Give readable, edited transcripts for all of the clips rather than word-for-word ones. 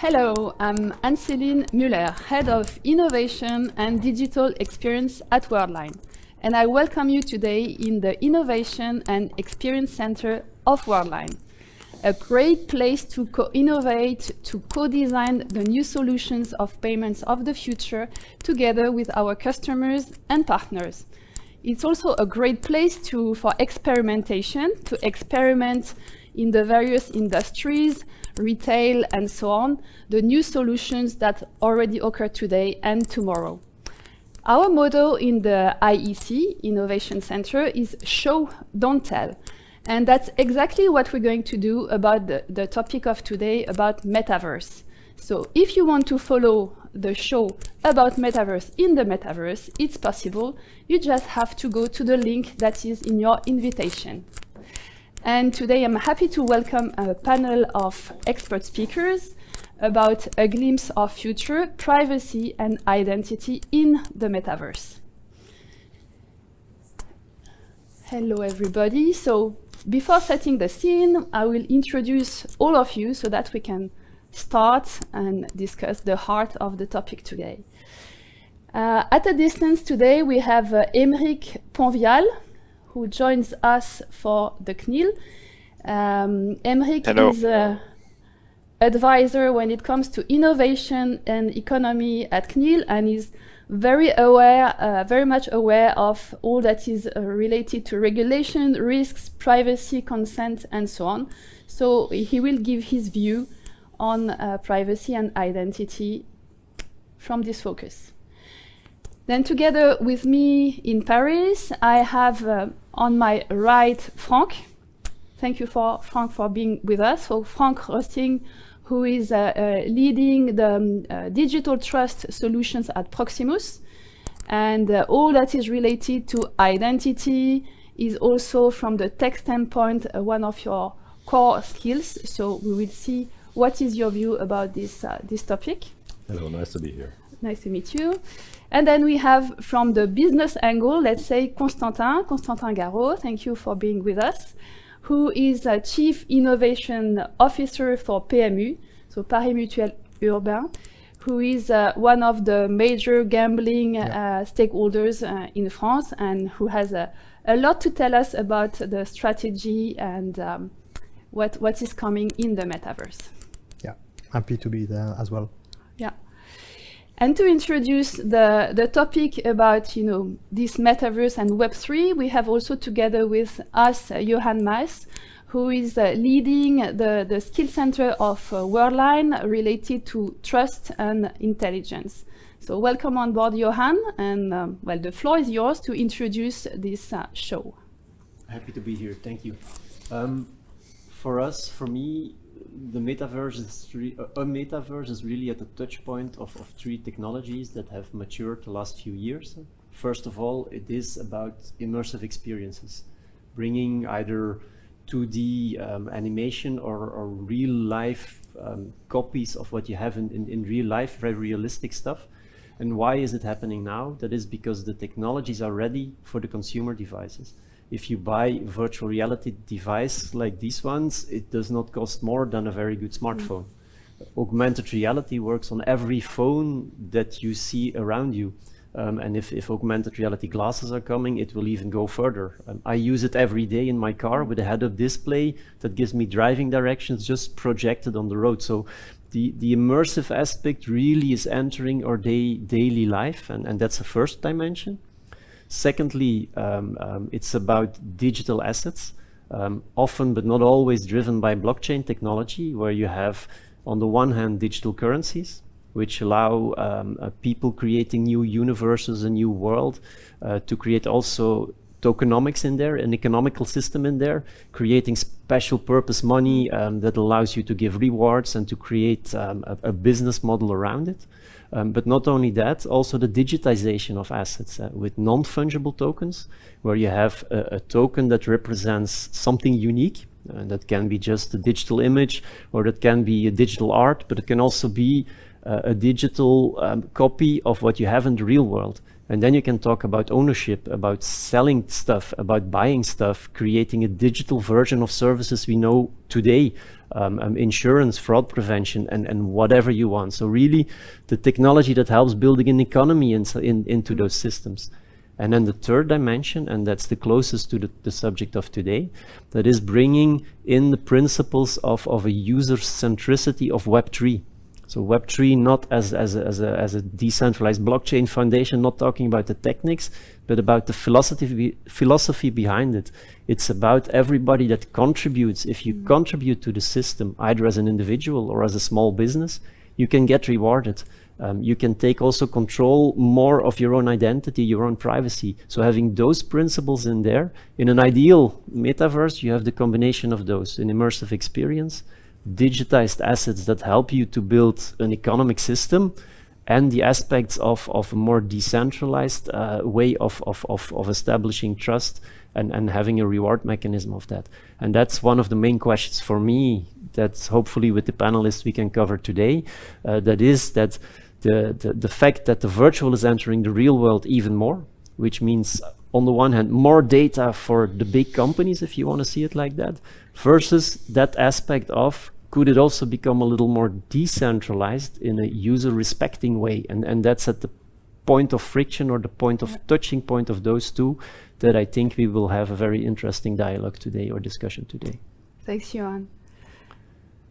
Hello, I'm Anne-Céline Muller, Head of Innovation and Digital Experience at Worldline, and I welcome you today in the Innovation and Experience Center of Worldline, a great place to co-innovate, to co-design the new solutions of payments of the future together with our customers and partners. It's also a great place for experimentation, to experiment in the various industries, retail, and so on, the new solutions that already occur today and tomorrow. Our motto in the IEC, Innovation Center, is show, don't tell. And that's exactly what we're going to do about the topic of today, about Metaverse. So if you want to follow the show about Metaverse in the Metaverse, it's possible. You just have to go to the link that is in your invitation. And today I'm happy to welcome a panel of expert speakers about a glimpse of future, privacy and identity in the Metaverse. Hello everybody. So before setting the scene, I will introduce all of you so that we can start and discuss the heart of the topic today. At a distance today we have Aymeric Ponvial, who joins us for the CNIL. Aymeric is an advisor when it comes to innovation and economy at CNIL, and is very much aware of all that is related to regulation, risks, privacy, consent, and so on. So he will give his view on privacy and identity from this focus. Then together with me in Paris, I have on my right Frank. Thank you, Frank, for being with us. So Frank Rosting, who is leading the digital trust solutions at Proximus. And all that is related to identity is also, from the tech standpoint, one of your core skills. So we will see what is your view about this topic. Hello, nice to be here. Nice to meet you. And then we have, from the business angle, let's say Constantin Garot, thank you for being with us, who is Chief Innovation Officer for PMU, so Paris Mutuel Urbain, who is one of the major gambling stakeholders in France, and who has a lot to tell us about the strategy and what is coming in the Metaverse. Yeah, happy to be there as well. Yeah. And to introduce the topic about this Metaverse and Web3, we have also together with us Johan Maes, who is leading the skill center of Worldline related to trust and intelligence. So welcome on board, Johan, and well, the floor is yours to introduce this show. Happy to be here, thank you. For me, the metaverse is really at the touch point of three technologies that have matured the last few years. First of all, it is about immersive experiences, bringing either 2D animation or real life copies of what you have in real life, very realistic stuff. And why is it happening now? That is because the technologies are ready for the consumer devices. If you buy a virtual reality device like these ones, it does not cost more than a very good smartphone. Augmented reality works on every phone that you see around you. And if augmented reality glasses are coming, it will even go further. I use it every day in my car with a head-up display that gives me driving directions just projected on the road. So the immersive aspect really is entering our daily life, and that's the first dimension. Secondly, it's about digital assets, often but not always driven by blockchain technology, where you have, on the one hand, digital currencies, which allow people creating new universes, a new world, to create also tokenomics in there, an economical system in there, creating special purpose money that allows you to give rewards and to create a business model around it. But not only that, also the digitization of assets with non-fungible tokens, where you have a token that represents something unique. That can be just a digital image, or that can be a digital art, but it can also be a digital copy of what you have in the real world. And then you can talk about ownership, about selling stuff, about buying stuff, creating a digital version of services we know today, insurance, fraud prevention, and whatever you want. So really the technology that helps building an economy into those systems. And then the third dimension, and that's the closest to the subject of today, that is bringing in the principles of a user centricity of Web3. So Web3 not as a decentralized blockchain foundation, not talking about the techniques, but about the philosophy behind it. It's about everybody that contributes. If you contribute to the system, either as an individual or as a small business, you can get rewarded. You can take also control more of your own identity, your own privacy. So having those principles in there, in an ideal metaverse, you have the combination of those, an immersive experience, digitized assets that help you to build an economic system, and the aspects of a more decentralized way of establishing trust and having a reward mechanism of that. And that's one of the main questions for me that hopefully with the panelists we can cover today. That is that the fact that the virtual is entering the real world even more, which means on the one hand more data for the big companies, if you want to see it like that, versus that aspect of could it also become a little more decentralized in a user respecting way, and that's at the point of friction or the point of touching point of those two that I think we will have a very interesting dialogue today or discussion today. Thanks, Johan.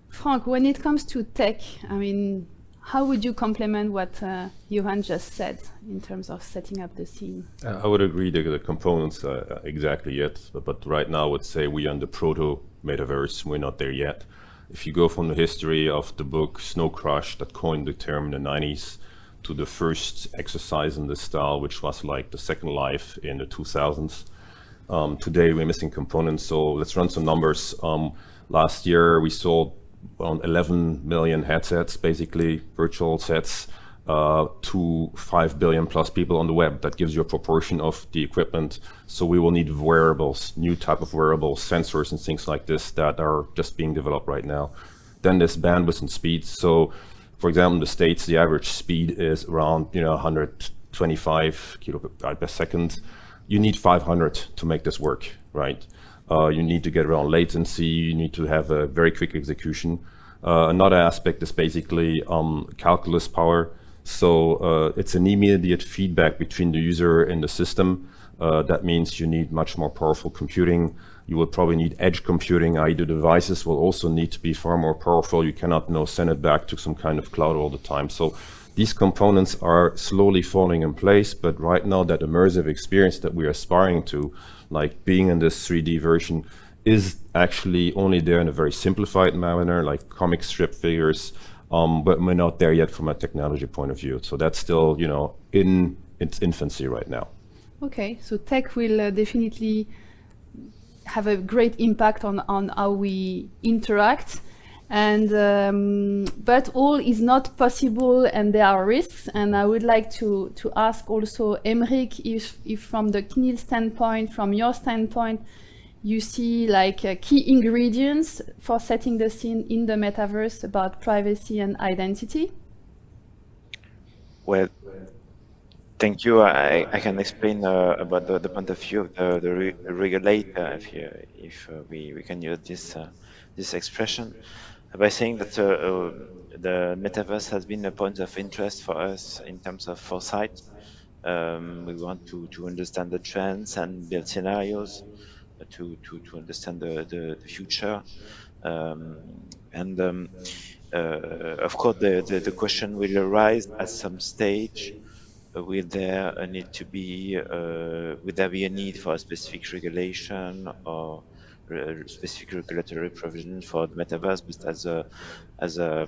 Frank, when it comes to tech, I mean, how would you complement what Johan just said in terms of setting up the scene? I would agree the components exactly yet, but right now I would say we are in the proto-metaverse, we're not there yet. If you go from the history of the book Snow Crash that coined the term in the 90s to the first exercise in this style, which was like the Second Life in the 2000s, today we're missing components. So let's run some numbers. Last year we sold around 11 million headsets, basically virtual sets, to 5 billion plus people on the web. That gives you a proportion of the equipment. So we will need wearables, new type of wearables, sensors and things like this that are just being developed right now. Then there's bandwidth and speed. So for example, in the States, the average speed is around 125 kilobit per second. You need 500 to make this work, right? You need to get around latency, you need to have a very quick execution. Another aspect is basically calculus power. So it's an immediate feedback between the user and the system. That means you need much more powerful computing. You will probably need edge computing, i.e. the devices will also need to be far more powerful. You cannot send it back to some kind of cloud all the time. So these components are slowly falling in place, but right now that immersive experience that we're aspiring to, like being in this 3D version, is actually only there in a very simplified manner, like comic strip figures, but we're not there yet from a technology point of view. So that's still, in its infancy right now. Okay, so tech will definitely have a great impact on how we interact. And but all is not possible, and there are risks. And I would like to ask also Emeric, if from the CNIL standpoint, from your standpoint, you see like key ingredients for setting the scene in the metaverse about privacy and identity. Well, thank you. I can explain about the point of view of the regulator, if we can use this expression, by saying that the metaverse has been a point of interest for us in terms of foresight. We want to understand the trends and build scenarios to understand the future. Of course, the question will arise at some stage. Will there be a need for a specific regulation or specific regulatory provision for the metaverse? But as a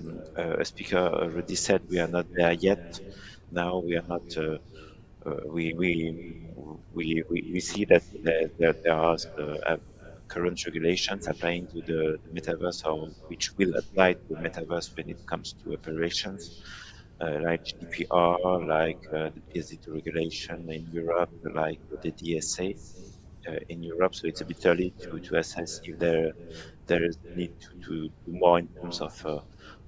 speaker already said, we are not there yet. Now we are not. We see that there are current regulations applying to the metaverse, or which will apply to the metaverse when it comes to operations, like GDPR, like the PSD2 regulation in Europe, like the DSA in Europe. So it's a bit early to assess if there is need to do more in terms of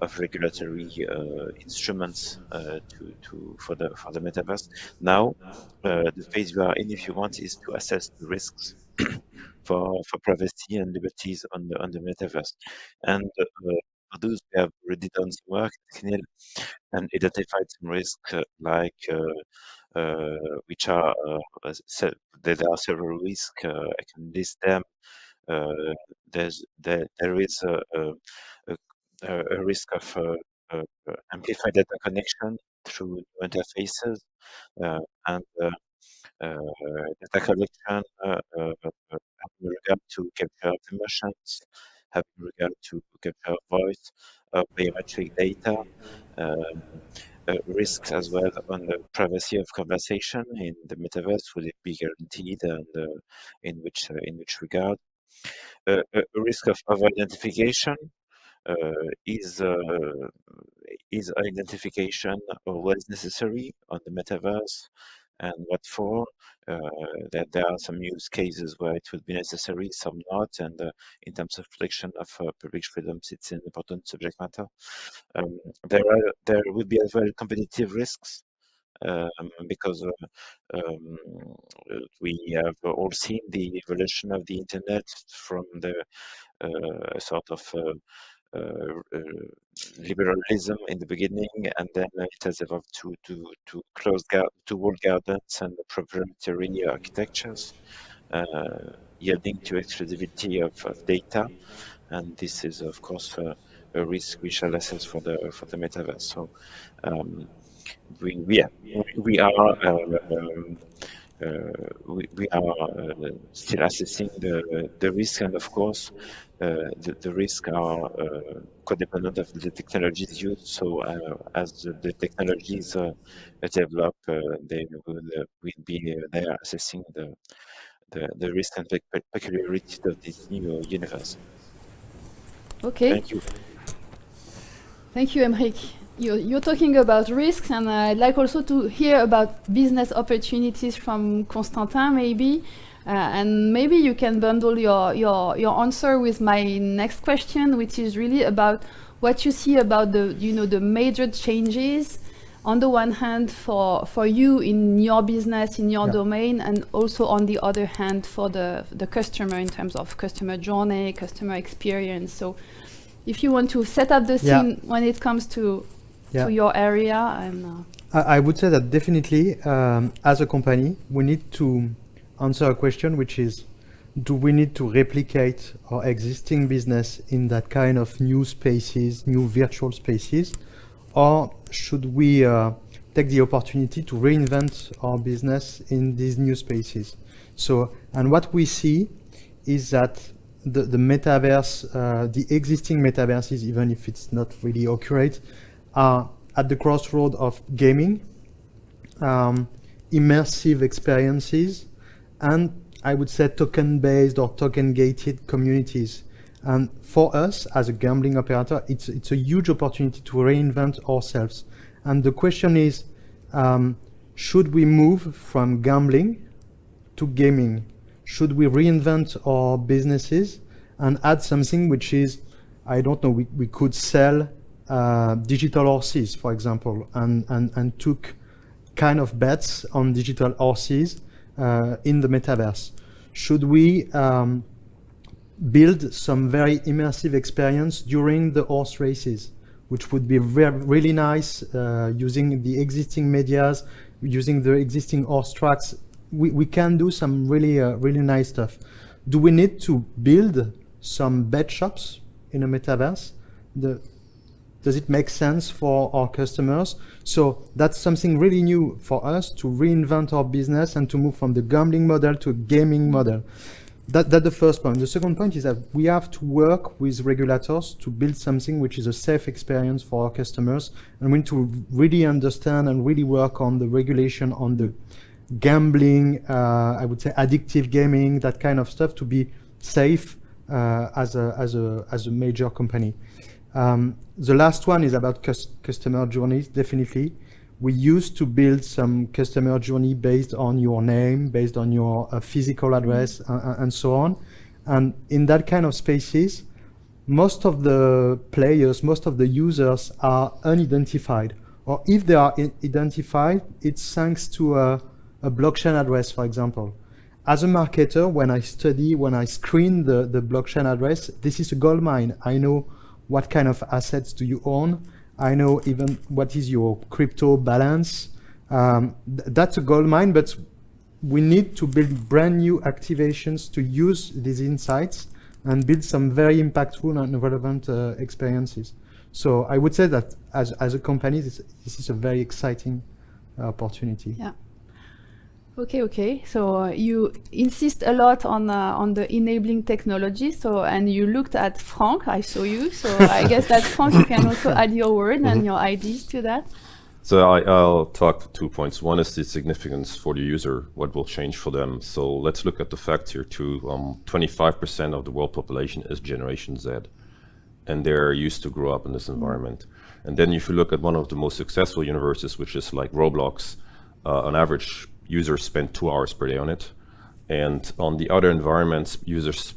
of regulatory instruments for the metaverse. Now, the phase you are in, if you want, is to assess the risks for privacy and liberties on the metaverse. And for those who have already done some work at CNIL and identified some risks which are there are several risks. I can list them. There is a risk of amplified data connection through new interfaces and data collection having regard to capture of emotions, having regard to capture of voice, biometric data, um, risks as well on the privacy of conversation in the metaverse. Will it be guaranteed, and in which regard? A risk of identification. Is identification always necessary on the metaverse, and what for? That there are some use cases where it would be necessary, some not, and in terms of protection of public freedoms, it's an important subject matter. There will be as well competitive risks. Because we have all seen the evolution of the internet from the sort of liberalism in the beginning, and then it has evolved to to walled gardens and proprietary architectures, yielding to exclusivity of data. And this is, of course, a risk we shall assess for the metaverse. So we are still assessing the risk, and of course the risks are codependent of the technologies used. So as the technologies develop, they will be there assessing the risk and peculiarities of this new universe. Okay. Thank you. Thank you, Emric. You're talking about risks, and I'd like also to hear about business opportunities from Constantin, maybe. And maybe you can bundle your answer with my next question, which is really about what you see about the major changes on the one hand for you in your business, in your domain, and also on the other hand for the customer in terms of customer journey, customer experience. So if you want to set up the scene when it comes to your area. And I would say that definitely as a company we need to answer a question, which is, do we need to replicate our existing business in that kind of new spaces, new virtual spaces, or should we take the opportunity to reinvent our business in these new spaces? So, and what we see is that the metaverse, the existing metaverses, even if it's not really accurate, are at the crossroad of gaming, immersive experiences, and I would say token-based or token-gated communities. And for us as a gambling operator, it's a huge opportunity to reinvent ourselves. And the question is, should we move from gambling to gaming? Should we reinvent our businesses and add something which is, I don't know, we could sell digital horses, for example, and took kind of bets on digital horses in the metaverse. Should we build some very immersive experience during the horse races, which would be really nice, using the existing medias, using the existing horse tracks? We can do some really nice stuff. Do we need to build some bet shops in a metaverse? Does it make sense for our customers? So that's something really new for us, to reinvent our business and to move from the gambling model to a gaming model. That's the first point. The second point is that we have to work with regulators to build something which is a safe experience for our customers, and we need to really understand and really work on the regulation on the gambling, I would say addictive gaming, that kind of stuff, to be safe as a major company. The last one is about customer journeys. Definitely, we used to build some customer journey based on your name, based on your physical address, and so on. And in that kind of spaces, most of the players, most of the users are unidentified. Or if they are identified, it's thanks to a blockchain address, for example. As a marketer, when I screen the blockchain address, this is a gold mine. I know what kind of assets do you own. I know even what is your crypto balance. That's a gold mine, but we need to build brand new activations to use these insights and build some very impactful and relevant experiences. So I would say that as a company, this is a very exciting opportunity. Yeah. Okay. So you insist a lot on the enabling technology. So and you looked at Frank. I saw you. So I guess that Frank, you can also add your word and your ideas to that. So I'll talk 2 points. One is the significance for the user, what will change for them. So let's look at the facts here too. 25% of the world population is Generation Z, and they're used to grow up in this environment. And then if you look at one of the most successful universes, which is like Roblox, on average, users spend 2 hours per day on it. And on the other environments, users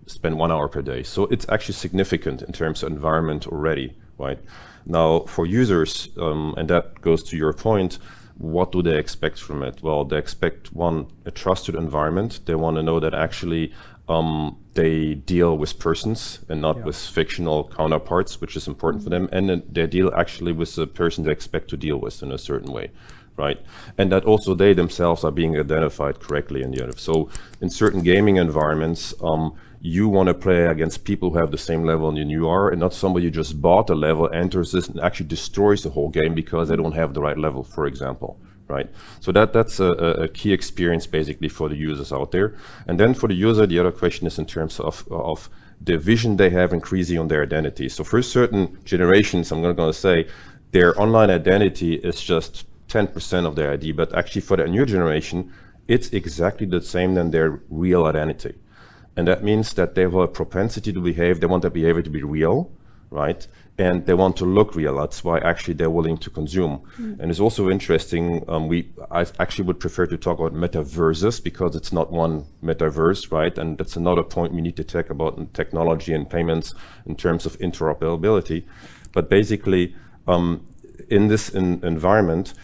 spend 1 hour per day. So it's actually significant in terms of environment already, right? Now, for users, and that goes to your point, what do they expect from it? Well, they expect, one, a trusted environment. They want to know that actually they deal with persons and not with fictional counterparts, which is important for them. And then they deal actually with the person they expect to deal with in a certain way, right? And that also they themselves are being identified correctly in the other. So in certain gaming environments, you want to play against people who have the same level than you are, and not somebody who just bought a level, enters this, and actually destroys the whole game because they don't have the right level, for example, right? So that's a key experience basically for the users out there. And then for the user, the other question is in terms of the vision they have increasing on their identity. So for certain generations, I'm going to say, their online identity is just 10% of their ID, but actually for the new generation, it's exactly the same than their real identity. And that means that they have a propensity to behave, they want their behavior to be real, right? And they want to look real. That's why actually they're willing to consume. And it's also interesting, I actually would prefer to talk about metaverses because it's not one metaverse, right? And that's another point we need to talk about in technology and payments in terms of interoperability. But basically, in this environment,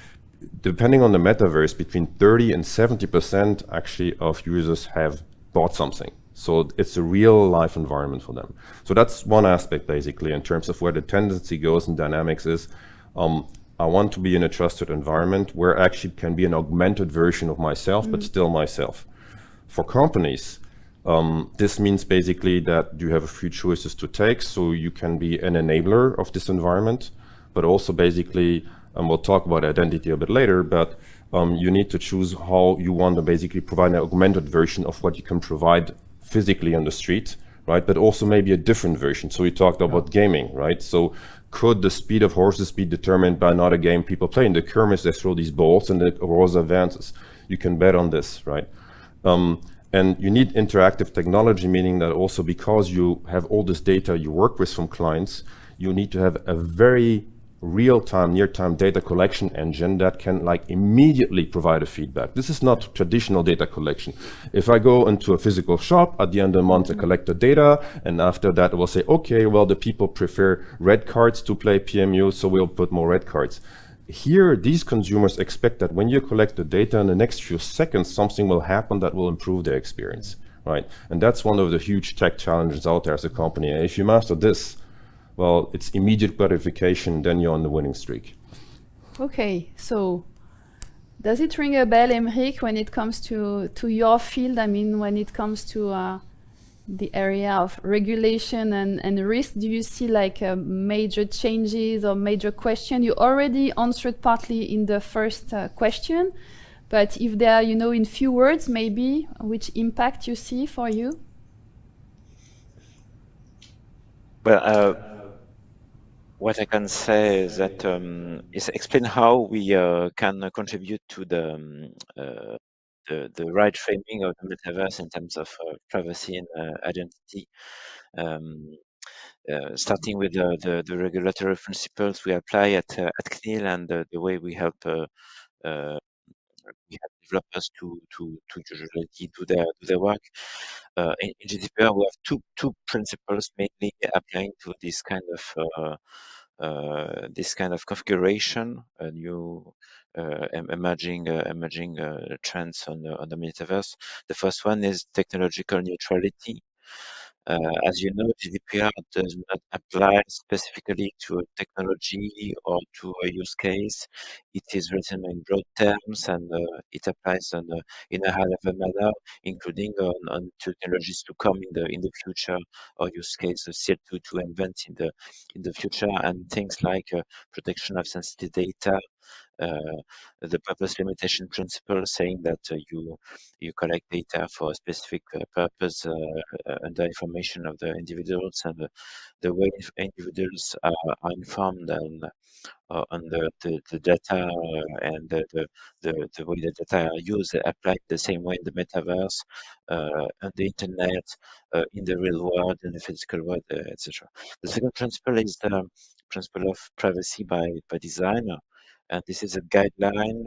depending on the metaverse, between 30 and 70% actually of users have bought something. So it's a real life environment for them. So that's one aspect basically in terms of where the tendency goes and dynamics is. I want to be in a trusted environment where I actually can be an augmented version of myself, but still myself. For companies, this means basically that you have a few choices to take. So you can be an enabler of this environment, but also basically, and we'll talk about identity a bit later, but you need to choose how you want to basically provide an augmented version of what you can provide physically on the street, right? But also maybe a different version. So we talked about gaming, right? So could the speed of horses be determined by another game people play? In the kermis, they throw these balls and the horse advances. You can bet on this, right? And you need interactive technology, meaning that also because you have all this data you work with from clients, you need to have a very real-time, near-time data collection engine that can like immediately provide a feedback. This is not traditional data collection. If I go into a physical shop at the end of the month, I collect the data, and after that I will say, okay, well, the people prefer red cards to play PMU, so we'll put more red cards. Here, these consumers expect that when you collect the data in the next few seconds, something will happen that will improve their experience, right? And that's one of the huge tech challenges out there as a company. And if you master this, well, it's immediate gratification, then you're on the winning streak. Okay, so does it ring a bell, Emric, when it comes to your field? I mean, when it comes to the area of regulation and risk, do you see like major changes or major question? You already answered partly in the first question, but if there are, in few words, maybe, which impact you see for you? Well, what I can say is that is explain how we can contribute to the right framing of the metaverse in terms of privacy and identity. Starting with the regulatory principles we apply at CNIL and the way we help we have developers to usually do their work. In GDPR, we have two principles mainly applying to this kind of configuration, new emerging trends on the metaverse. The first one is technological neutrality. As you know, GDPR does not apply specifically to a technology or to a use case. It is written in broad terms, and it applies in a high-level manner, including on technologies to come in the future, or use cases still to invent in the future, and things like protection of sensitive data, the purpose limitation principle, saying that you collect data for a specific purpose under information of the individuals, and the way individuals are informed on the data and the way the data are used applied the same way in the metaverse, on the internet, in the real world, in the physical world, etc. The second principle is the principle of privacy by design. And this is a guideline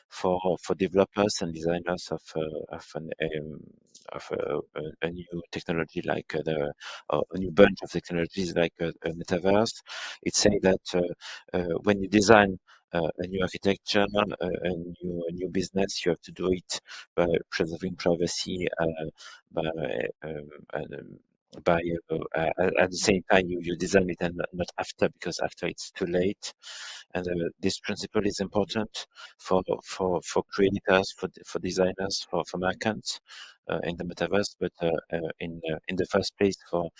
for developers and designers of a new technology like a new bunch of technologies like a metaverse. It says that when you design a new architecture, a new business, you have to do it by preserving privacy, by at the same time you design it, and not after, because after it's too late. And this principle is important for creators, for designers, for merchants in the metaverse, but in the first place for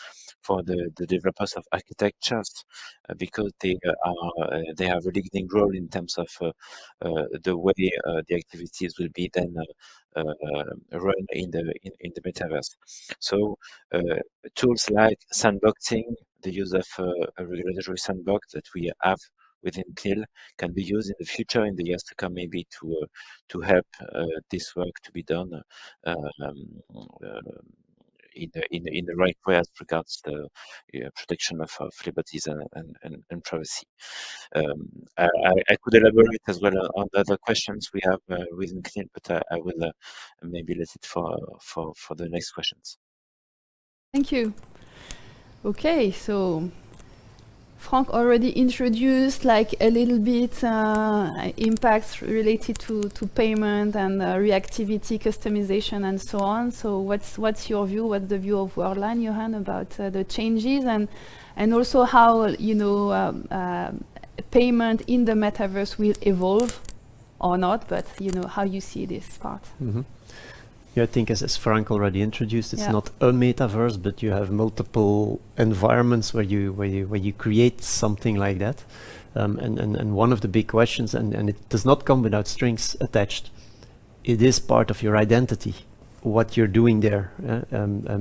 the developers of architectures, because they have a leading role in terms of the way the activities will be then run in the metaverse. So tools like sandboxing, the use of a regulatory sandbox that we have within CNIL can be used in the future, in the years to come, maybe to help this work to be done in the right way as regards the protection of liberties and privacy. I could elaborate as well on the other questions we have within CNIL, but I will maybe let it for the next questions. Thank you. Okay, so Frank already introduced like a little bit impacts related to payment and reactivity, customization, and so on. So what's your view? What's the view of Worldline, Johan, about the changes, and also how payment in the metaverse will evolve or not? But how you see this part. Mm-hmm. Yeah, I think as Frank already introduced, it's not a metaverse, but you have multiple environments where you create something like that. And one of the big questions, and it does not come without strings attached, it is part of your identity, what you're doing there.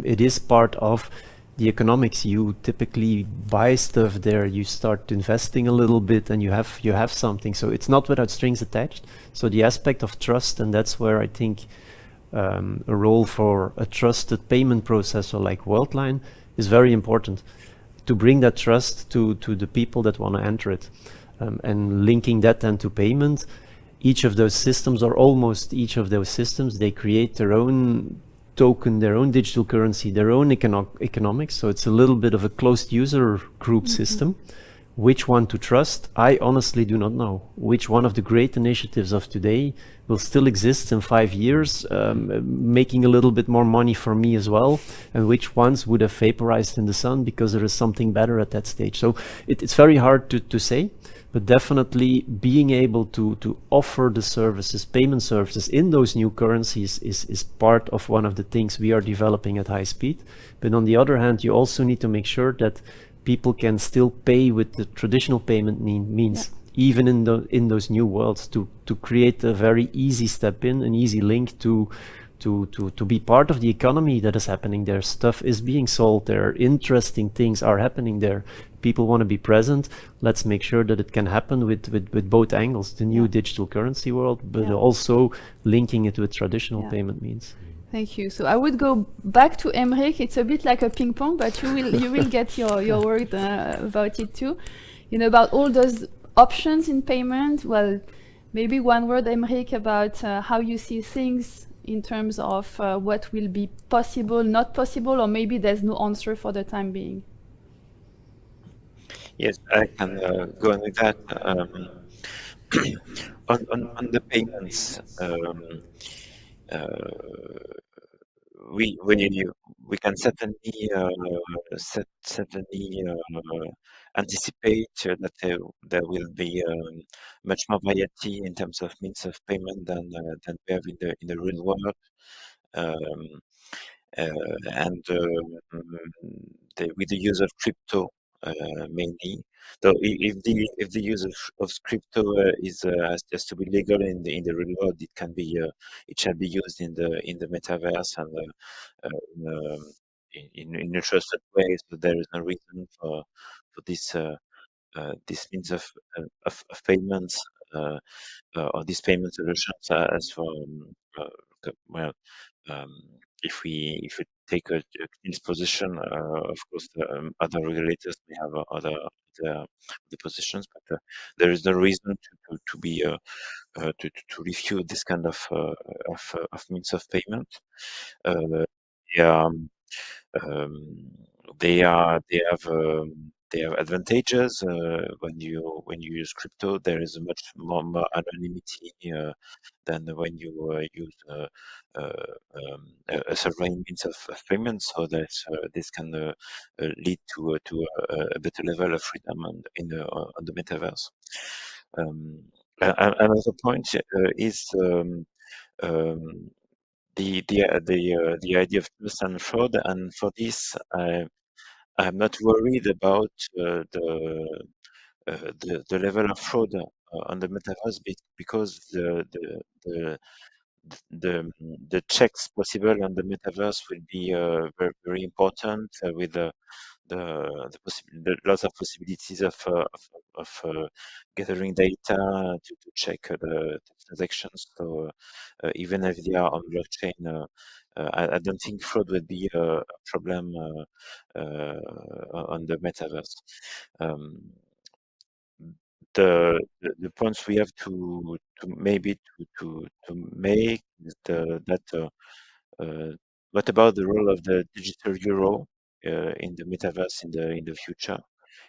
It is part of the economics. You typically buy stuff there, you start investing a little bit, and you have something. So it's not without strings attached. So the aspect of trust, and that's where I think a role for a trusted payment processor like Worldline is very important, to bring that trust to the people that want to enter it, and linking that then to payment. Each of those systems, or almost each of those systems, they create their own token, their own digital currency, their own economics. So it's a little bit of a closed user group system. Which one to trust? I honestly do not know. Which one of the great initiatives of today will still exist in 5 years, making a little bit more money for me as well, and which ones would have vaporized in the sun because there is something better at that stage. So it's very hard to say, but definitely being able to offer the services, payment services in those new currencies is part of one of the things we are developing at high speed. But on the other hand, you also need to make sure that people can still pay with the traditional payment means, even in those new worlds, to create a very easy step in, an easy link to be part of the economy that is happening there. Stuff is being sold there, interesting things are happening there. People want to be present. Let's make sure that it can happen with both angles, the new digital currency world, but also linking it with traditional payment means. Thank you. So I would go back to Emmerich. It's a bit like a ping pong, but you will get your word about it too. About all those options in payment. Well, Maybe one word, Emmerich, about how you see things in terms of what will be possible, not possible, or maybe there's no answer for the time being. Yes, I can go on with that. On the payments, we we can certainly certainly anticipate that there will be much more variety in terms of means of payment than we have in the real world. Um, and with the use of crypto mainly. So if the use of crypto has to be legal in the real world, it shall be used in the metaverse and in a trusted way. So there is no reason for this means of payments or these payment solutions as for well. Um, if we take a clean position, of course, other regulators may have other positions, but there is no reason to be to refute this kind of means of payment. Yeah, um, they have advantages when you use crypto. There is more anonymity than when you use a sovereign means of payment. So this can lead to a better level of freedom on the metaverse. Another point is the idea of trust and fraud. And for this, I'm not worried about the level of fraud on the metaverse because the the checks possible on the metaverse will be very important with lots of possibilities of gathering data to check the transactions. So even if they are on blockchain, I don't think fraud would be a problem on the metaverse. Um, the points we have to maybe to make is that what about the role of the digital euro in the metaverse in the future?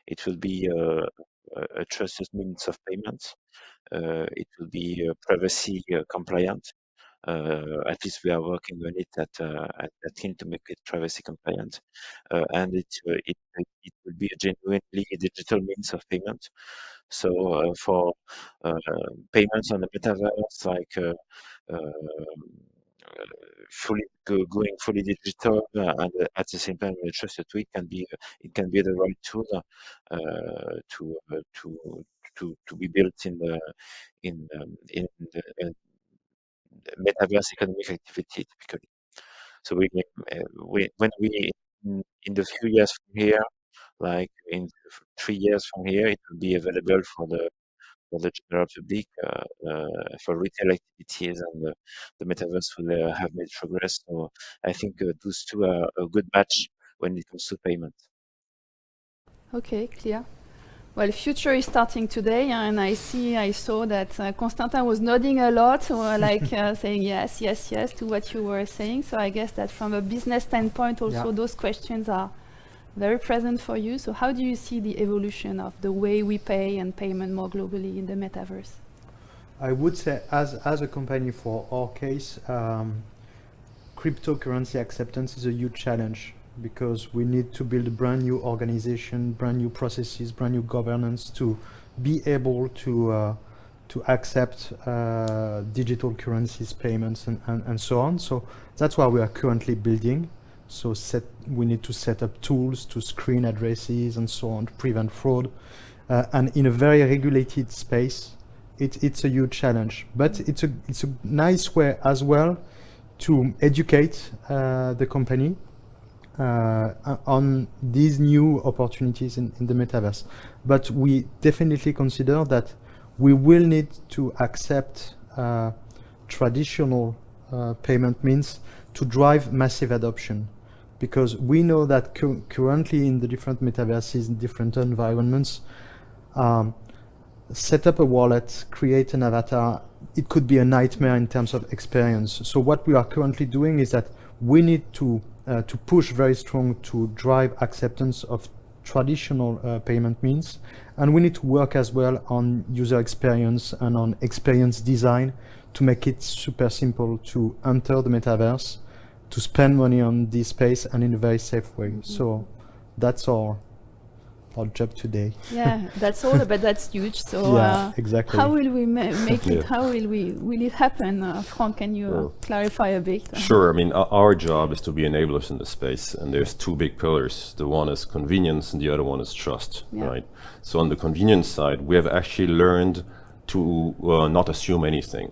It will be a trusted means of payments. It will be privacy compliant. At least we are working on it at Team to make it privacy compliant, and it will be a genuinely digital means of payment. So for payments on the metaverse, like going fully digital and at the same time trusted, it can be the right tool to be built in the metaverse economic activity typically. So when we in the few years from here, like in 3 years from here, it will be available for the general public for retail activities, and the metaverse will have made progress. So I think those two are a good match when it comes to payment. Okay, clear. Well, future is starting today, and I saw that Constantin was nodding a lot, like saying yes, yes, yes to what you were saying. So I guess that from a business standpoint, also those questions are very present for you. So how do you see the evolution of the way we pay and payment more globally in the metaverse? I would say, as a company, for our case, cryptocurrency acceptance is a huge challenge, because we need to build a brand new organization, brand new processes, brand new governance to be able to accept digital currencies, payments, and so on. So that's what we are currently building. So we need to set up tools to screen addresses and so on to prevent fraud. And in a very regulated space, it's a huge challenge. But it's a nice way as well to educate the company on these new opportunities in the metaverse. But we definitely consider that we will need to accept traditional payment means to drive massive adoption, because we know that currently in the different metaverses, in different environments, set up a wallet, create an avatar, it could be a nightmare in terms of experience. So what we are currently doing is that we need to push very strong to drive acceptance of traditional payment means, and we need to work as well on user experience and on experience design to make it super simple to enter the metaverse, to spend money on this space and in a very safe way. So that's our job today. Yeah, that's all, but that's huge. So yeah, exactly. how will we make it? Yeah. How will it happen? Frank, can you clarify a bit? Sure. I mean, our job is to be enablers in the space, and there's two big pillars. The one is convenience, and the other one is trust. Yeah. Right. So on the convenience side, we have actually learned to not assume anything.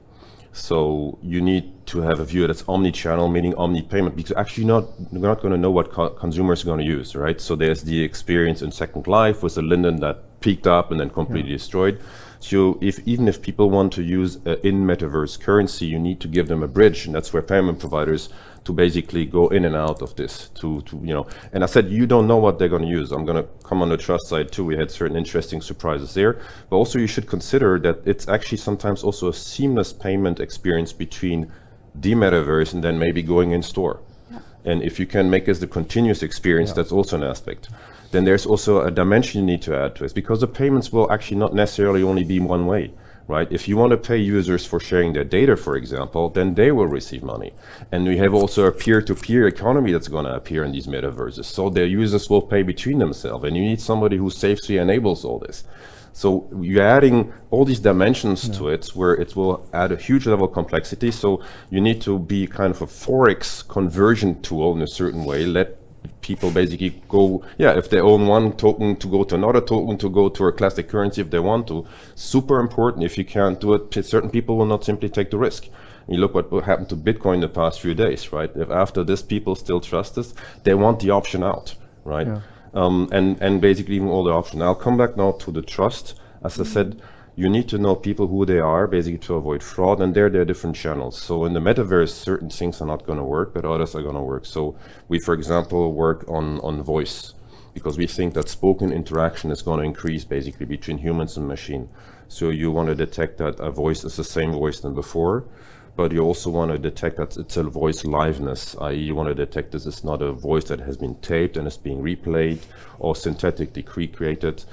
So you need to have a view that's omni-channel, meaning omni-payment, because actually we're not going to know what consumers are going to use, right? So there's the experience in Second Life with the linden that peaked up and then completely destroyed. So even if people want to use in Metaverse currency, you need to give them a bridge, and that's where payment providers to basically go in and out of this. And I said, you don't know what they're going to use. I'm going to come on the trust side too. We had certain interesting surprises there, but also you should consider that it's actually sometimes also a seamless payment experience between the Metaverse and then maybe going in store. Yeah. And if you can make this the continuous experience, that's also an aspect. Then there's also a dimension you need to add to it, because the payments will actually not necessarily only be one way, right? If you want to pay users for sharing their data, for example, then they will receive money. And we have also a peer-to-peer economy that's going to appear in these metaverses. So their users will pay between themselves, and you need somebody who safely enables all this. So you're adding all these dimensions to it, where it will add a huge level of complexity. So you need to be kind of a Forex conversion tool in a certain way. Let people basically go, if they own one token, to go to another token, to go to a classic currency if they want to. Super important. If you can't do it, certain people will not simply take the risk. You look what happened to Bitcoin the past few days, right? If after this people still trust us, they want the option out, right? Yeah. And basically even all the options. I'll come back now to the trust. As I said, you need to know people who they are, basically to avoid fraud, and there are different channels. So in the metaverse, certain things are not going to work, but others are going to work. So we, for example, work on voice, because we think that spoken interaction is going to increase basically between humans and machine. So you want to detect that a voice is the same voice than before, but you also want to detect that it's a voice liveness, i.e. you want to detect this is not a voice that has been taped and is being replayed or synthetically recreated.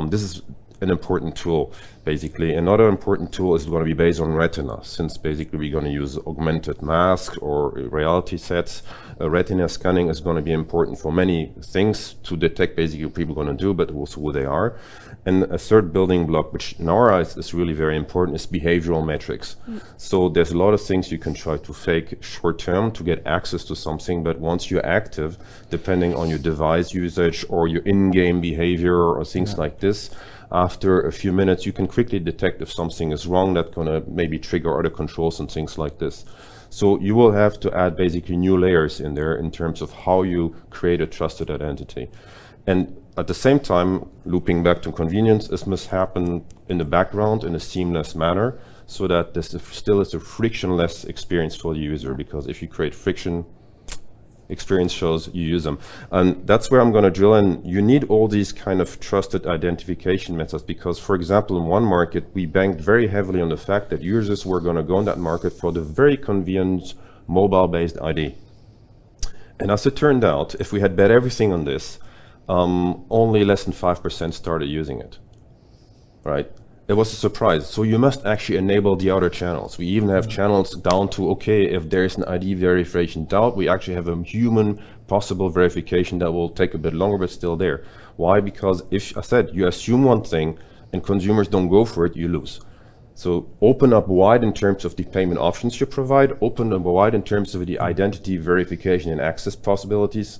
This is an important tool, basically. Another important tool is going to be based on retina, since basically we're going to use augmented masks or reality sets. Retina scanning is going to be important for many things to detect basically what people are going to do, but also who they are. And a third building block, which in our eyes is really very important, is behavioral metrics. So there's a lot of things you can try to fake short term to get access to something, but once you're active, depending on your device usage or your in-game behavior or things like this, after a few minutes, you can quickly detect if something is wrong. That's going to maybe trigger other controls and things like this. So you will have to add basically new layers in there in terms of how you create a trusted identity. And at the same time, looping back to convenience, this must happen in the background in a seamless manner, so that this still is a frictionless experience for the user, because if you create friction, experience shows you use them. And that's where I'm going to drill in. You need all these kind of trusted identification methods, because, for example, in one market, we banked very heavily on the fact that users were going to go in that market for the very convenient mobile-based ID. And as it turned out, if we had bet everything on this, only less than 5% started using it, right? It was a surprise. So you must actually enable the other channels. We even have channels down to, okay, if there's an ID verification doubt, we actually have a human possible verification that will take a bit longer, but still there. Why? Because if I said you assume one thing and consumers don't go for it, you lose. So open up wide in terms of the payment options you provide, open up wide in terms of the identity verification and access possibilities,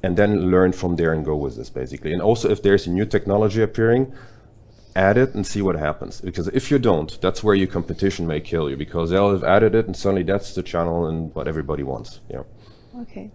and then learn from there and go with this basically. And also if there's a new technology appearing, add it and see what happens, because if you don't, that's where your competition may kill you, because they'll have added it and suddenly that's the channel and what everybody wants. Yeah. Okay.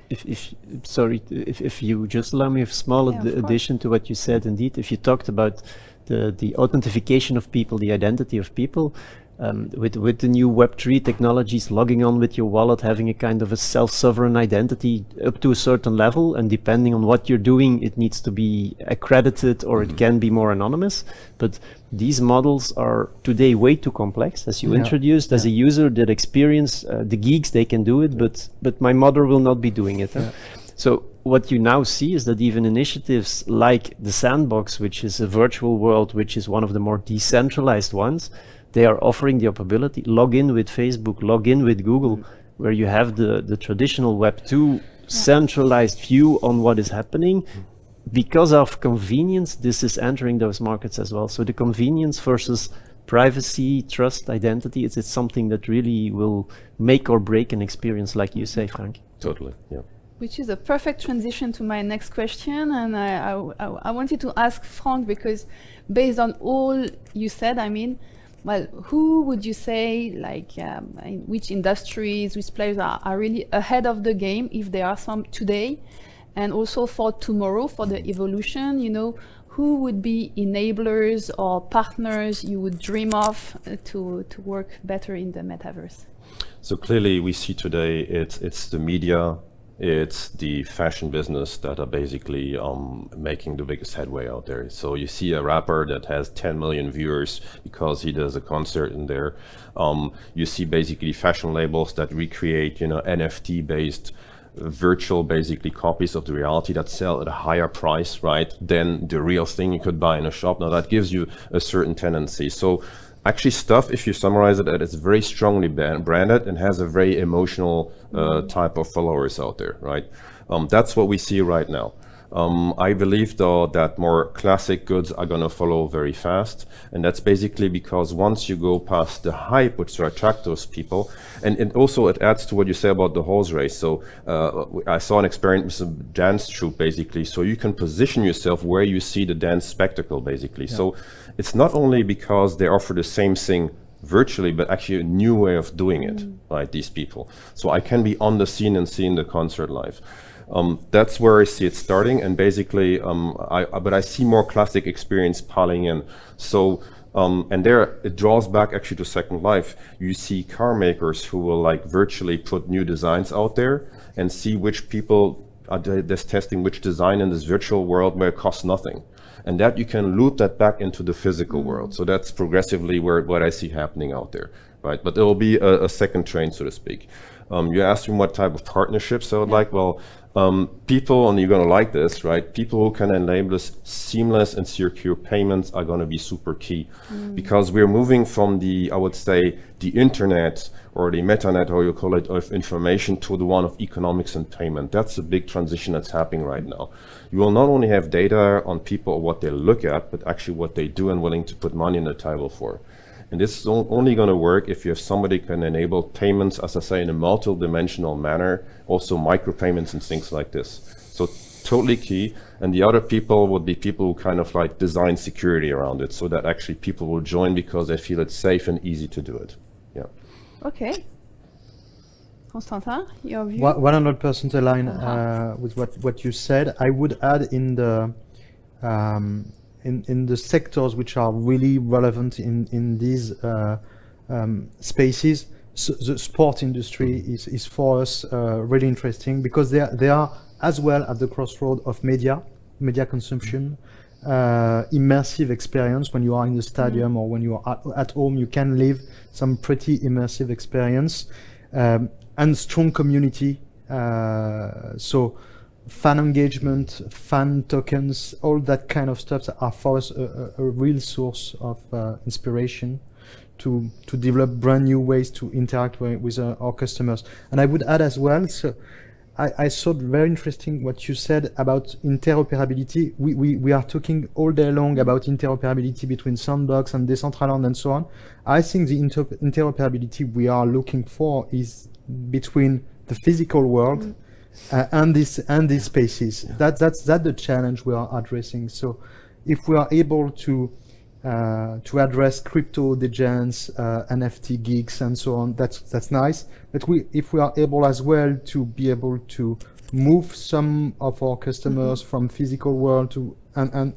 If you just allow me a small addition to what you said, indeed, if you talked about the authentication of people, the identity of people, With the new Web3 technologies, logging on with your wallet, having a kind of a self-sovereign identity up to a certain level, and depending on what you're doing, it needs to be accredited or it can be more anonymous. But these models are today way too complex. As you introduced, as a user that experience, the geeks, they can do it, but my mother will not be doing it. So what you now see is that even initiatives like the Sandbox, which is a virtual world, which is one of the more decentralized ones, they are offering the ability, log in with Facebook, log in with Google, where you have the traditional Web2 centralized view on what is happening. Because of convenience, this is entering those markets as well. So the convenience versus privacy, trust, identity, it's something that really will make or break an experience, like you say, Frank. Totally, yeah. Which is a perfect transition to my next question. And I wanted to ask Frank, because based on all you said, I mean, well, who would you say, like, in which industries, which players are really ahead of the game, if there are some today, and also for tomorrow, for the evolution, you know, who would be enablers or partners you would dream of to work better in the metaverse? So clearly we see today it's the media, it's the fashion business that are basically making the biggest headway out there. So you see a rapper that has 10 million viewers because he does a concert in there. You see basically fashion labels that recreate, you know, NFT-based virtual basically copies of the reality that sell at a higher price, right, than the real thing you could buy in a shop. Now that gives you a certain tendency. So actually stuff, if you summarize it, it's very strongly branded and has a very emotional type of followers out there, right? That's what we see right now. I believe though that more classic goods are going to follow very fast, and that's basically because once you go past the hype which to attract those people, and also it adds to what you say about the horse race. So I saw an experiment with a dance troupe basically, so you can position yourself where you see the dance spectacle basically. So it's not only because they offer the same thing virtually, but actually a new way of doing it, right, these people. So I can be on the scene and seeing the concert live. That's where I see it starting, and basically, but I see more classic experience piling in. So, and there it draws back actually to Second Life. You see car makers who will like virtually put new designs out there and see which people are just testing which design in this virtual world where it costs nothing. And that you can loop that back into the physical world. So that's progressively what I see happening out there, right? But there will be a second train, so to speak. You asked me what type of partnerships I would like. Well, people, and you're going to like this, right? People who can enable us seamless and secure payments are going to be super key, because we're moving from the, I would say, the internet or the metanet, or you call it, of information to the one of economics and payment. That's a big transition that's happening right now. You will not only have data on people, what they look at, but actually what they do and willing to put money on the table for. And this is only going to work if you have somebody who can enable payments, as I say, in a multi-dimensional manner, also micropayments and things like this. So totally key. And the other people would be people who kind of like design security around it, so that actually people will join because they feel it's safe and easy to do it. Yeah. Okay. Constantin, your view? 100% aligned with what you said. I would add in the in the sectors which are really relevant in these spaces. So the sport industry is for us really interesting, because they are as well at the crossroad of media consumption, immersive experience. When you are in the stadium or when you are at home, you can live some pretty immersive experience, and strong community. So fan engagement, fan tokens, all that kind of stuff are for us a real source of inspiration to develop brand new ways to interact with our customers. And I would add as well, so I thought very interesting what you said about interoperability. We are talking all day long about interoperability between Sandbox and Decentraland and so on. I think the interoperability we are looking for is between the physical world and these spaces. That's the challenge we are addressing. So if we are able to address crypto degens, NFT geeks and so on, that's nice. But if we are able as well to be able to move some of our customers from physical world to and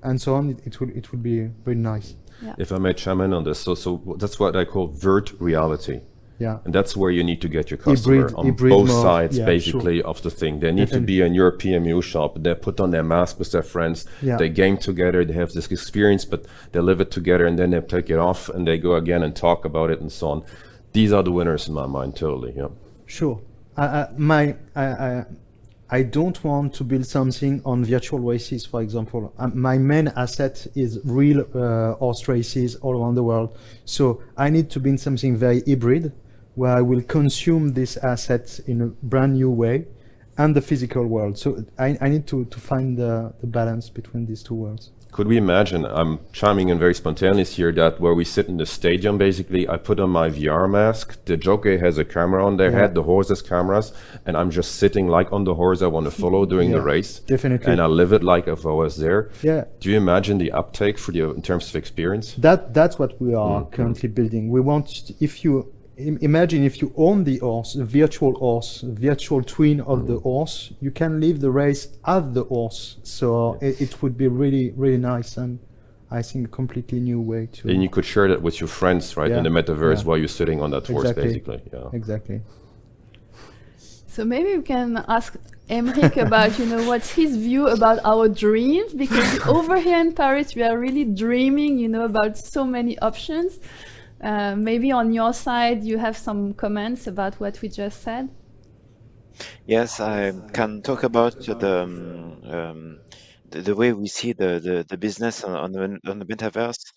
and so on. It would be very nice. If I may chime in on this, so that's what I call vert reality. Yeah. And that's where you need to get your customer on hybrid both mode, sides, yeah, basically, of the thing. They need to be in your PMU shop. They put on their mask with their friends. Yeah. They game together. They have this experience, but they live it together, and then they take it off and they go again and talk about it and so on. These are the winners in my mind, totally. Yeah. Sure. I don't want to build something on virtual races, for example. My main asset is real horse races all around the world. So I need to build something very hybrid, where I will consume this asset in a brand new way, and the physical world. So I need to find the balance between these two worlds. Could we imagine, I'm chiming in very spontaneous here, that where we sit in the stadium, basically, I put on my VR mask, the jockey has a camera on their head, the horse has cameras, and I'm just sitting like on the horse I want to follow during the race. Definitely. And I live it like if I was there. Yeah. Do you imagine the uptake for in terms of experience? That's what we are currently building. We want, if you imagine if you own the horse, a virtual twin of the horse, you can live the race as the horse. So it would be really, really nice, and I think a completely new way to. And you could share that with your friends, right, in the metaverse while you're sitting on that horse, basically. Yeah. Exactly. So maybe we can ask Emric about, what's his view about our dreams, because over here in Paris, we are really dreaming, about so many options. Maybe on your side, you have some comments about what we just said? Yes, I can talk about the way we see the business on the metaverse.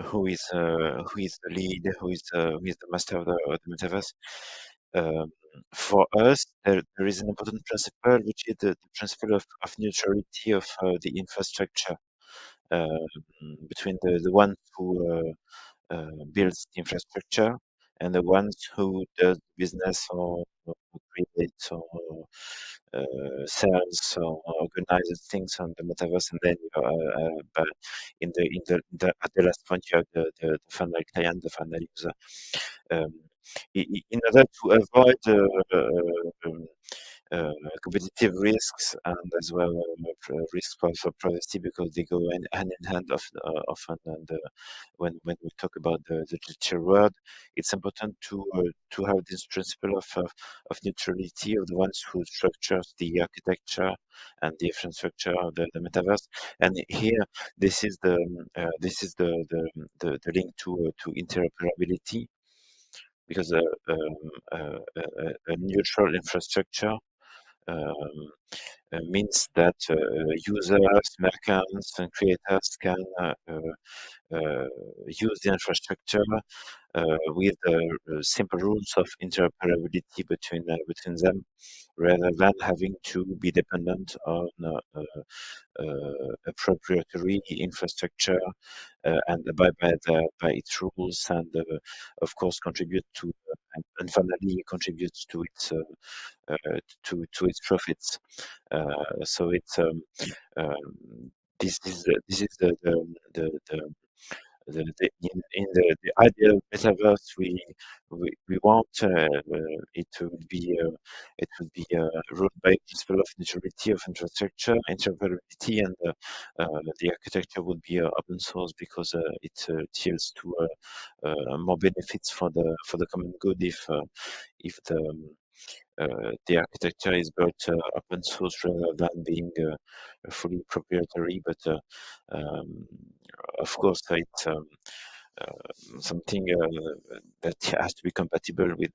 Who is the lead, who is the master of the metaverse. For us, there is an important principle, which is the principle of neutrality of the infrastructure between the ones who builds the infrastructure and the ones who does business or creates or sells or organizes things on the metaverse, and then but at the last point you have the final client, the final user. In order to avoid competitive risks and as well risks for privacy, because they go hand in hand often. And when we talk about the digital world, it's important to have this principle of neutrality of the ones who structures the architecture and the infrastructure of the metaverse. And here, this is the link to interoperability, because a neutral infrastructure means that users, merchants, and creators can use the infrastructure with simple rules of interoperability between them, rather than having to be dependent on a proprietary infrastructure and abide by its rules, and of course contribute to and finally contributes to its profits. So it's this is in the ideal metaverse we want it would be ruled by principle of neutrality of infrastructure, interoperability, and the architecture would be open source, because it yields to more benefits for the common good if the architecture is built open source rather than being fully proprietary. But of course, it's something that has to be compatible with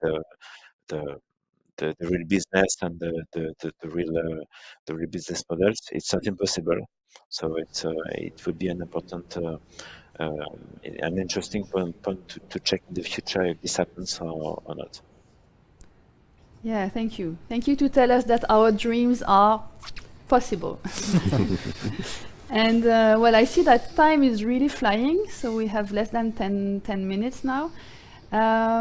the real business and the real business models. It's not impossible, so it would be an important an interesting point to check in the future if this happens or not. Yeah, thank you. Thank you to tell us that our dreams are possible. And well, I see that time is really flying, so we have less than 10 minutes now.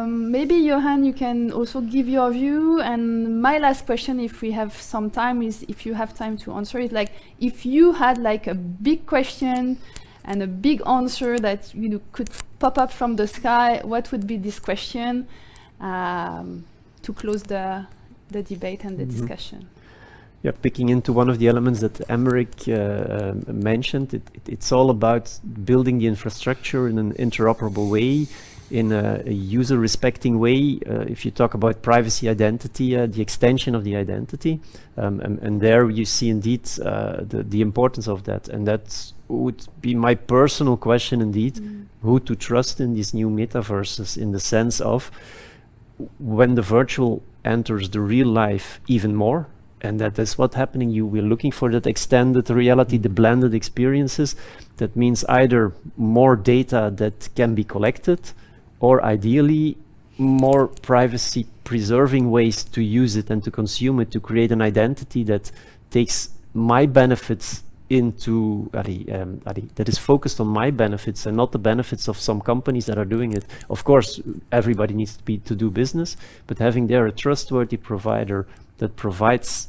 Maybe Johan, you can also give your view. And my last question, if we have some time, is if you have time to answer it, like if you had like a big question and a big answer that could pop up from the sky, what would be this question? To close the debate and the discussion. Yeah, picking into one of the elements that Emmerich mentioned, it's all about building the infrastructure in an interoperable way, in a user-respecting way. If you talk about privacy identity, the extension of the identity, and there you see indeed the importance of that, and that would be my personal question indeed, who to trust in these new metaverses, in the sense of when the virtual enters the real life even more, and that is what's happening. We're looking for that extended reality, the blended experiences. That means either more data that can be collected, or ideally more privacy preserving ways to use it and to consume it, to create an identity that takes my benefits into that is focused on my benefits and not the benefits of some companies that are doing it. Of course, everybody needs to do business, but having there a trustworthy provider that provides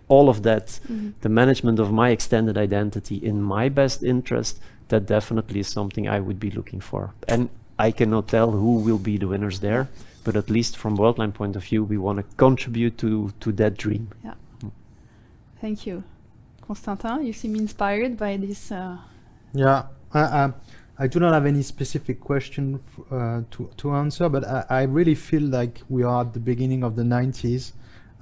all of that, the management of my extended identity in my best interest, that definitely is something I would be looking for. And I cannot tell who will be the winners there, but at least from Worldline point of view, we want to contribute to that dream. Yeah. Thank you. Constantin, you seem inspired by this. Yeah, I do not have any specific question to answer, but I really feel like we are at the beginning of the 90s.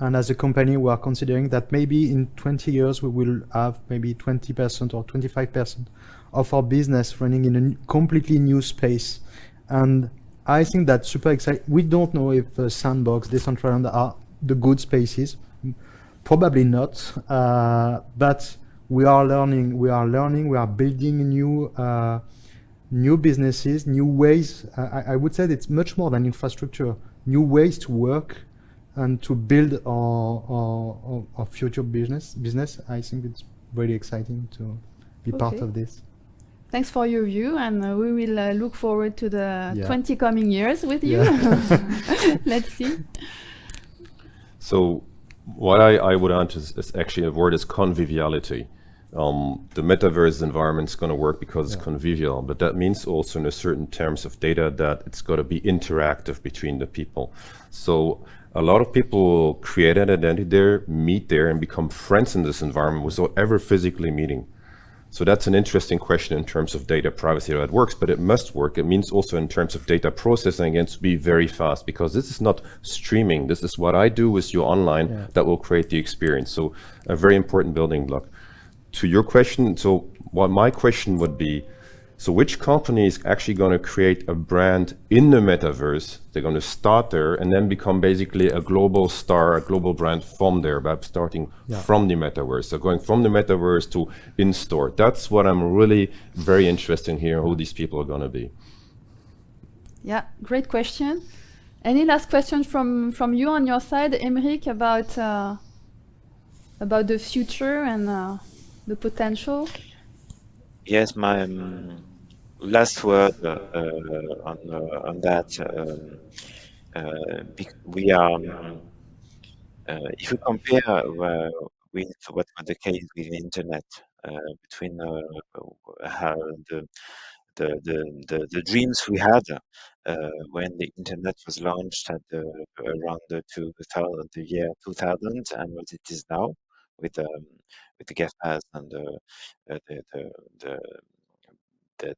And as a company, we are considering that maybe in 20 years, we will have maybe 20% or 25% of our business running in a completely new space. And I think that's super exciting. We don't know if Sandbox, Decentraland are the good spaces. Probably not, but we are learning. We are building new businesses, new ways. I would say it's much more than infrastructure. New ways to work and to build our future business. I think it's really exciting to be part of this. Thanks for your view, and we will look forward to the 20 coming years with you. Let's see. So what I would add is actually a word is conviviality. The metaverse environment is going to work because it's convivial, but that means also in a certain terms of data that it's got to be interactive between the people. So a lot of people create an identity there, meet there, and become friends in this environment without ever physically meeting. So that's an interesting question in terms of data privacy, how that works, but it must work. It means also in terms of data processing, it's to be very fast, because this is not streaming. This is what I do with you online that will create the experience. So a very important building block. To your question, so what my question would be, so which company is actually going to create a brand in the metaverse? They're going to start there and then become basically a global star, a global brand from there, by starting from the metaverse. So going from the metaverse to in-store. That's what I'm really very interested in here, who these people are going to be. Yeah, great question. Any last questions from you on your side, Emmerich, about the future and the potential? Yes, my last word on that. We are, if we compare with what was the case with the internet, between how the dreams we had when the internet was launched at around the year 2000, and what it is now with the GAFAs and the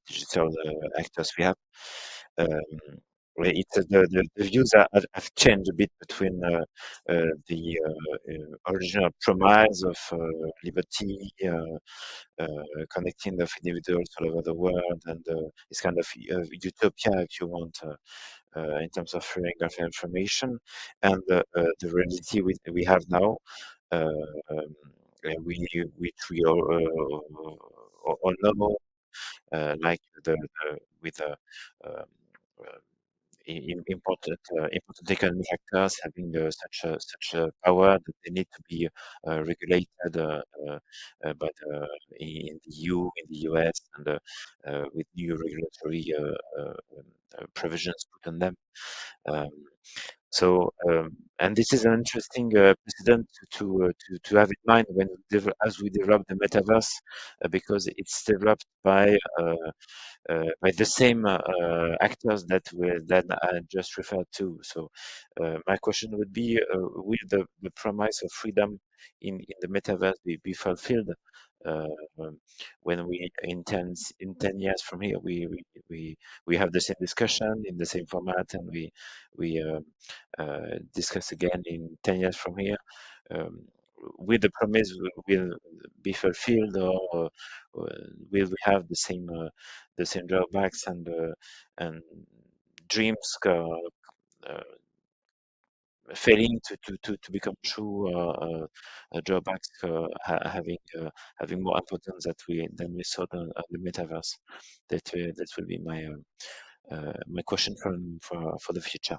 digital actors we have. It's the views have changed a bit between the original promise of liberty, connecting of individuals all over the world, and it's kind of utopia, if you want, in terms of sharing of information, and the reality we have now, which we all know, like with um, important economic actors having such a power that they need to be regulated by in the EU, in the US, and with new regulatory provisions put on them. Um, So, and this is an interesting precedent to have in mind when as we develop the metaverse, because it's developed by the same actors that I just referred to. So, my question would be: will the promise of freedom in the metaverse be fulfilled when we in 10 years from here we have the same discussion in the same format, and we discuss again in 10 years from here? Will the promise will be fulfilled, or will we have the same drawbacks and dreams failing to become true, drawbacks having more importance than we saw the metaverse? That will be my question for the future.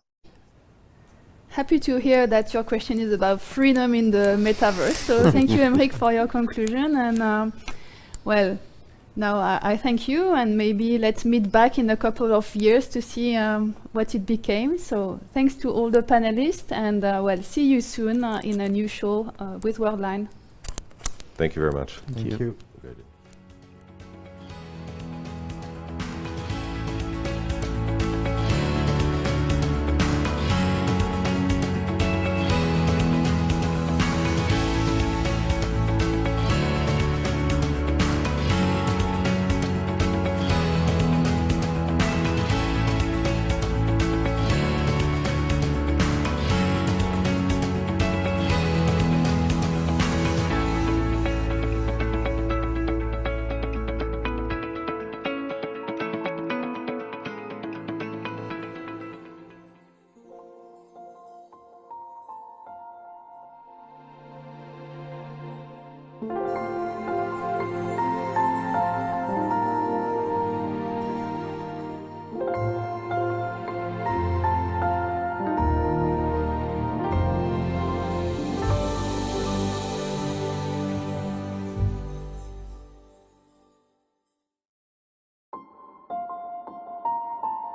Happy to hear that your question is about freedom in the metaverse. So thank you, Emric, for your conclusion. And well, now I thank you, and maybe let's meet back in a couple of years to see what it became. So thanks to all the panelists, and well, see you soon in a new show with Worldline. Thank you very much. Thank you.